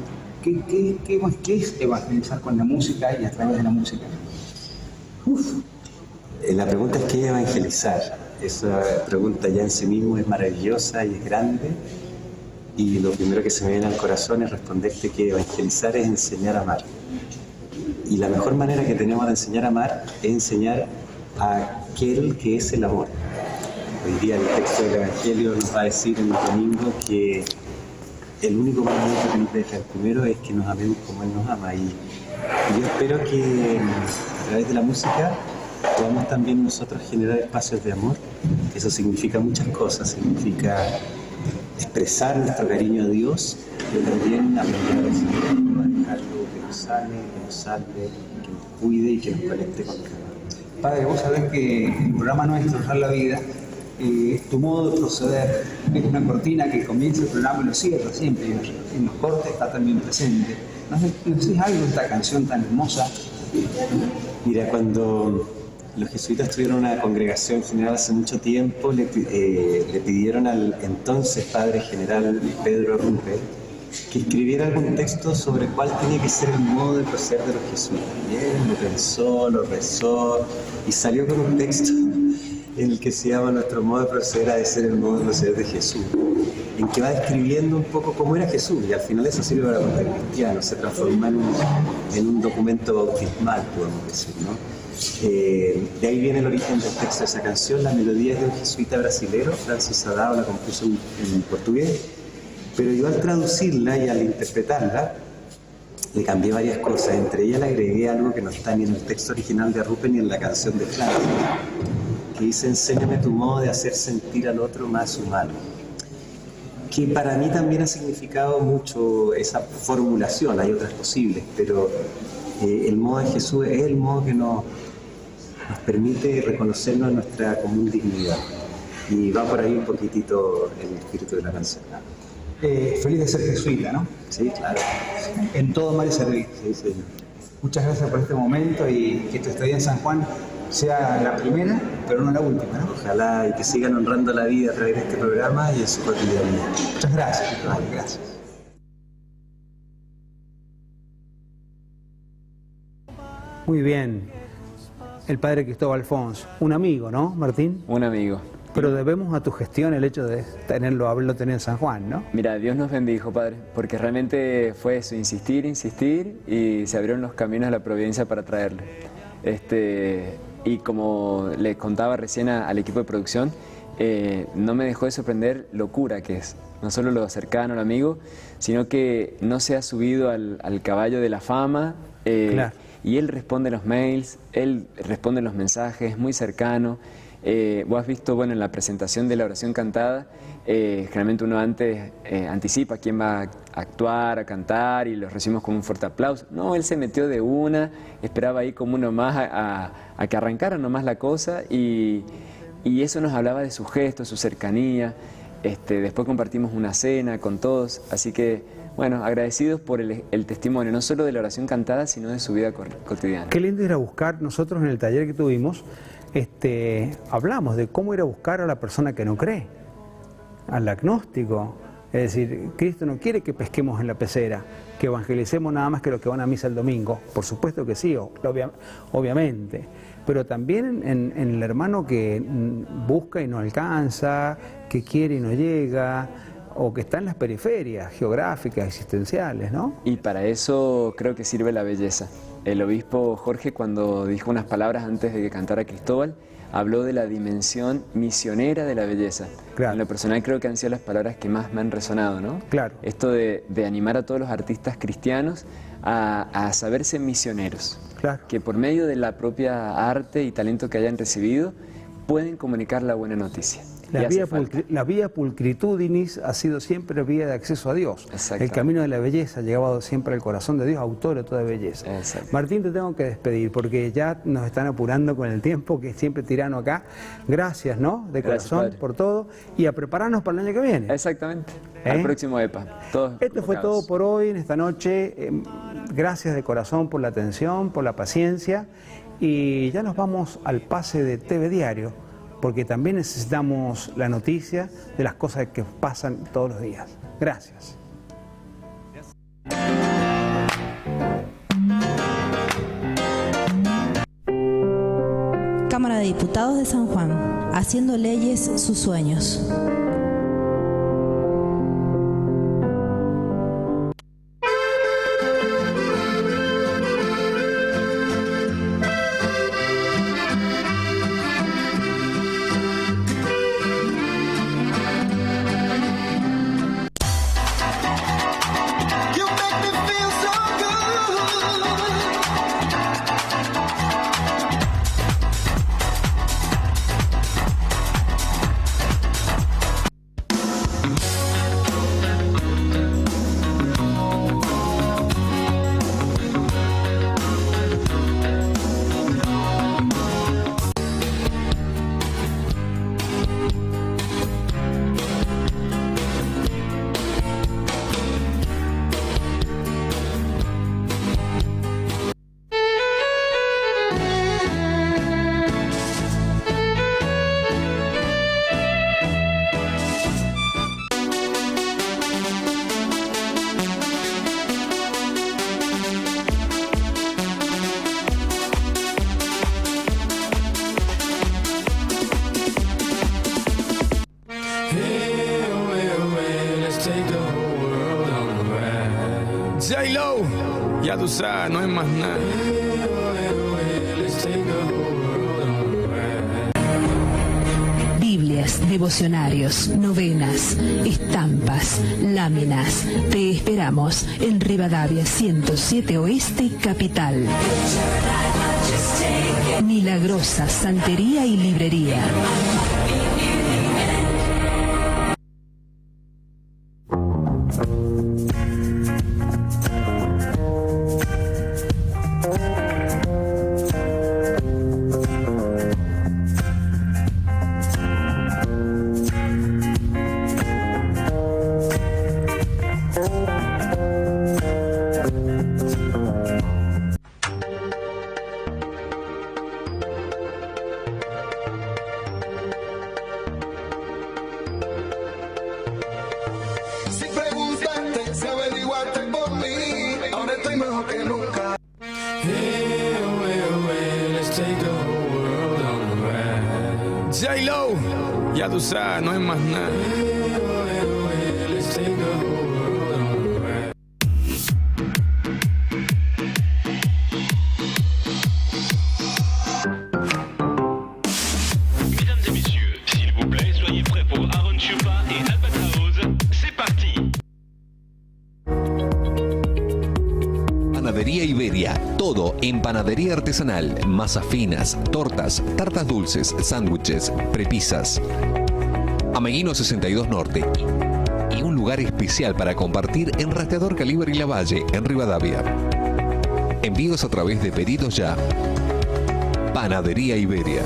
¿qué es evangelizar con la música y a través de la música? La pregunta es ¿qué es evangelizar? Esa pregunta ya en sí mismo es maravillosa y es grande, y lo primero que se me viene al corazón es responderte que evangelizar es enseñar a amar. Y la mejor manera que tenemos de enseñar a amar es enseñar a aquel que es el amor. Hoy día el texto del Evangelio nos va a decir en el domingo que el único mandamiento que nos deja el primero es que nos amemos como Él nos ama. Y yo espero que a través de la música podamos también nosotros generar espacios de amor. Eso significa muchas cosas. Significa expresar nuestro cariño a Dios, pero también aprender a recibirlo, a dejarlo que nos sane, que nos salve, que nos cuide y que nos conecte con Dios. Padre, vos sabés que el programa nuestro, Honrar la Vida, tu modo de proceder es una cortina que comienza el programa y lo cierra siempre, y en los cortes está también presente. ¿Nos decís algo de esta canción tan hermosa? Mira, cuando los jesuitas tuvieron una congregación general hace mucho tiempo, le pidieron al entonces padre general Pedro Rumpe que escribiera algún texto sobre cuál tenía que ser el modo de proceder de los jesuitas. Y él lo pensó, lo rezó y salió con un texto en el que se llama Nuestro modo de proceder ha de ser el modo de proceder de Jesús, en que va describiendo un poco cómo era Jesús, y al final eso sirve para contar cristiano, se transforma en un documento bautismal, podemos decir, ¿no? De ahí viene el origen del texto de esa canción. La melodía es de un jesuita brasilero, Francis Adao, la compuso en portugués, pero yo al traducirla y al interpretarla le cambié varias cosas, entre ellas le agregué algo que no está ni en el texto original de Arrupe ni en la canción de Francia, que dice: enséñame tu modo de hacer sentir al otro más humano, que para mí también ha significado mucho esa formulación. Hay otras posibles, pero el modo de Jesús es el modo que nos permite reconocernos en nuestra común dignidad, y va por ahí un poquitito el espíritu de la canción. Feliz de ser jesuita, ¿no? Sí, claro. En todo mal y servir. Sí, sí. Muchas gracias por este momento y que tu estadía en San Juan sea la primera, pero no la última, ¿no? Ojalá y que sigan honrando la vida a través de este programa y en su cotidianidad. Muchas gracias. Gracias. Muy bien. El padre Cristóbal Fons, un amigo, ¿no, Martín? Un amigo. Pero debemos a tu gestión el hecho de haberlo tenido en San Juan, ¿no? Mira, Dios nos bendijo, Padre, porque realmente fue eso, insistir, y se abrieron los caminos de la providencia para traerlo. Y como les contaba recién al equipo de producción, no me dejó de sorprender locura que es. No solo lo cercano, el amigo, sino que no se ha subido al caballo de la fama. Claro. Y él responde los mails, él responde los mensajes, muy cercano. Vos has visto, bueno, en la presentación de la oración cantada, generalmente uno antes anticipa quién va a actuar, a cantar, y los recibimos con un fuerte aplauso. No, él se metió de una, esperaba ahí como uno más a que arrancara nomás la cosa, y eso nos hablaba de sus gestos, su cercanía. Después compartimos una cena con todos, así que, bueno, agradecidos por el testimonio, no solo de la oración cantada, sino de su vida cotidiana. Qué lindo ir a buscar. Nosotros en el taller que tuvimos, hablamos de cómo ir a buscar a la persona que no cree, al agnóstico. Es decir, Cristo no quiere que pesquemos en la pecera, que evangelicemos nada más que los que van a misa el domingo. Por supuesto que sí, obviamente. Pero también en el hermano que busca y no alcanza, que quiere y no llega, o que está en las periferias geográficas, existenciales, ¿no? Y para eso creo que sirve la belleza. El obispo Jorge, cuando dijo unas palabras antes de que cantara Cristóbal, habló de la dimensión misionera de la belleza. Claro. En lo personal creo que han sido las palabras que más me han resonado, ¿no? Claro. Esto de animar a todos los artistas cristianos a saberse misioneros. Claro. Que por medio de la propia arte y talento que hayan recibido, pueden comunicar la buena noticia. La vía pulcritudinis ha sido siempre vía de acceso a Dios. El camino de la belleza ha llegado siempre al corazón de Dios, autor de toda belleza. Martín, te tengo que despedir porque ya nos están apurando con el tiempo, que es siempre tirano acá. Gracias, ¿no? De corazón, Padre, por todo, y a prepararnos para el año que viene. Exactamente. Al próximo EPA. Esto fue todo por hoy, en esta noche. Gracias de corazón por la atención, por la paciencia, y ya nos vamos al pase de TV Diario, porque también necesitamos la noticia de las cosas que pasan todos los días. Gracias. Cámara de Diputados de San Juan, haciendo leyes sus sueños. J-Lo, ya tú sabes, no es más nada. Biblias, devocionarios, novenas, estampas, láminas. Te esperamos en Rivadavia 107 Oeste, Capital. Milagrosa Santería y Librería. J-Lo, ya tú sabes, no es más nada. Mesdames et messieurs, s'il vous plaît, soyez prêts pour Aaron Chupa et Albatraoz. C'est parti. Panadería Iberia, todo en panadería artesanal, masas finas, tortas, tartas dulces, sándwiches, prepisas. Ameguino 62 Norte y un lugar especial para compartir en Rastreador Calibre y Lavalle, en Rivadavia. Envíos a través de Pedidos Ya. Panadería Iberia.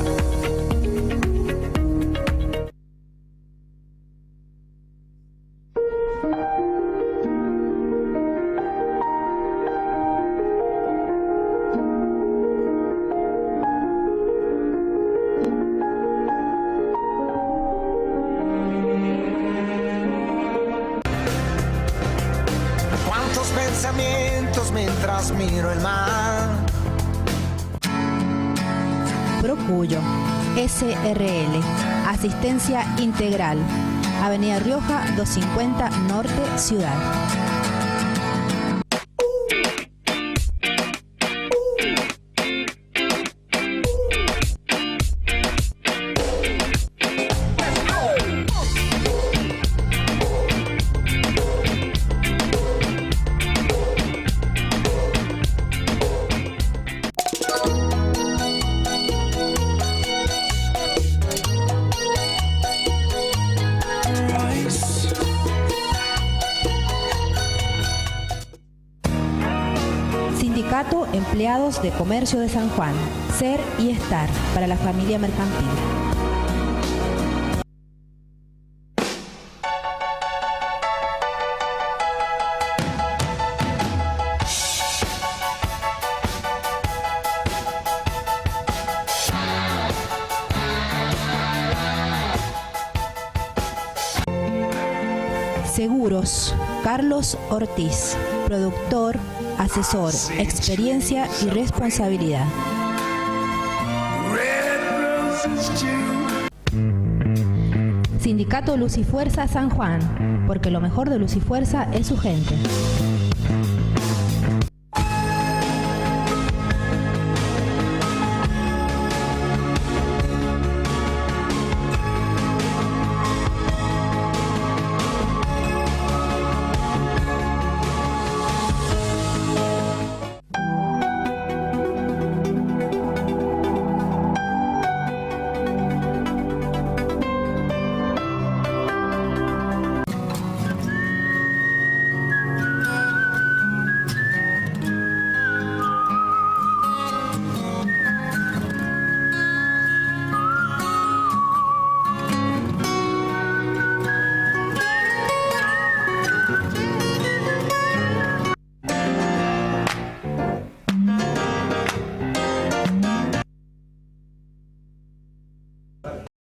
Cuántos pensamientos mientras miro el mar. Procuyo, SRL, Asistencia Integral, Avenida Rioja 250 Norte, Ciudad. Sindicato Empleados de Comercio de San Juan, Ser y Estar para la familia mercantil. Seguros, Carlos Ortiz, productor, asesor, experiencia y responsabilidad. Sindicato Luz y Fuerza San Juan, porque lo mejor de Luz y Fuerza es su gente.